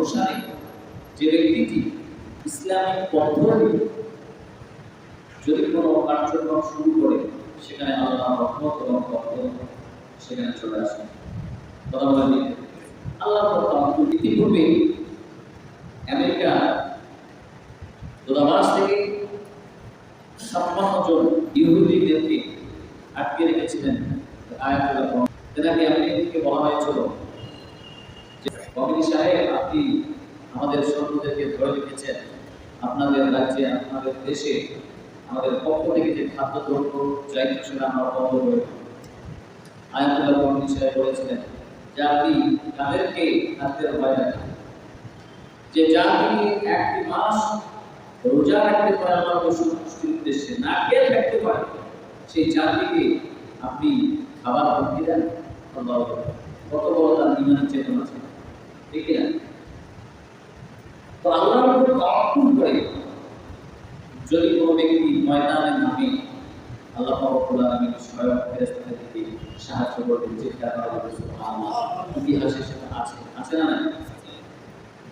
অনুসারে যে ব্যক্তিটি ইসলামিক পদ্ধতি যদি কোনো কার্যক্রম শুরু করে সেখানে আল্লাহর রহমত এবং বরকত সেখানে চলে আসে। কথা বলেন আল্লাহর রহমত। ইতিপূর্বে আমেরিকা দূতাবাস থেকে 56 জন ইহুদিদেরকে আটকে রেখেছিলেন আয়াতুল্লাহ। তেনাকে আমেরিকাকে বলা হয়েছিল যে কমিটি সাহেব, আপনি আমাদের সৈন্যদেরকে ধরে রেখেছেন, আপনাদের রাজ্যে আপনাদের দেশে আমাদের পক্ষ থেকে যে খাদ্যদ্রব্য চাইতে সেটা আমরা বন্ধ করে দেব। আয়াতুল্লাহ কমিটি সাহেব বলেছিলেন যে আপনি তাদেরকে খাদ্যের ভয় দেখান, যে জাতি একটি মাস রোজা রাখতে পারে আল্লাহর সন্তুষ্টির উদ্দেশ্যে, না খেয়ে থাকতে পারে, সেই জাতিকে আপনি খাবার হুমকি দেন। কত বড় তার ইমানের চেতনা আছে, ঠিক না? তো আল্লাহর উপর তাওয়াক্কুল করে যদি কোনো ব্যক্তি ময়দানে নামে, আল্লাহ রাব্বুল আলামিন স্বয়ং ফেরেশতাদেরকে সাহায্য করবেন। চিৎকার করা হবে সুবহানাল্লাহ। ইতিহাসে সেটা আছে, আছে না?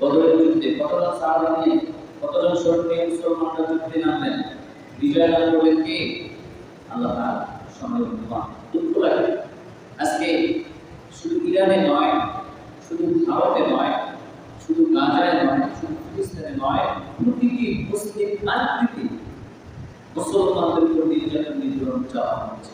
বদরের যুদ্ধে কতজন সাহাবা নিয়ে কতজন সৈন্য মুসলমানরা যুদ্ধে নামলেন, বিজয় লাভ করলেন কে? আল্লাহ তাআলা। দুঃখ লাগে আজকে শুধু ইরানে নয়, শুধু ভারতে নয়, শুধু গাজায় নয়, শুধু পাকিস্তানে নয়, প্রতিটি মুসলিম কান্ট্রিতে মুসলমানদের উপর নির্যাতন নিপীড়ন চালানো হচ্ছে।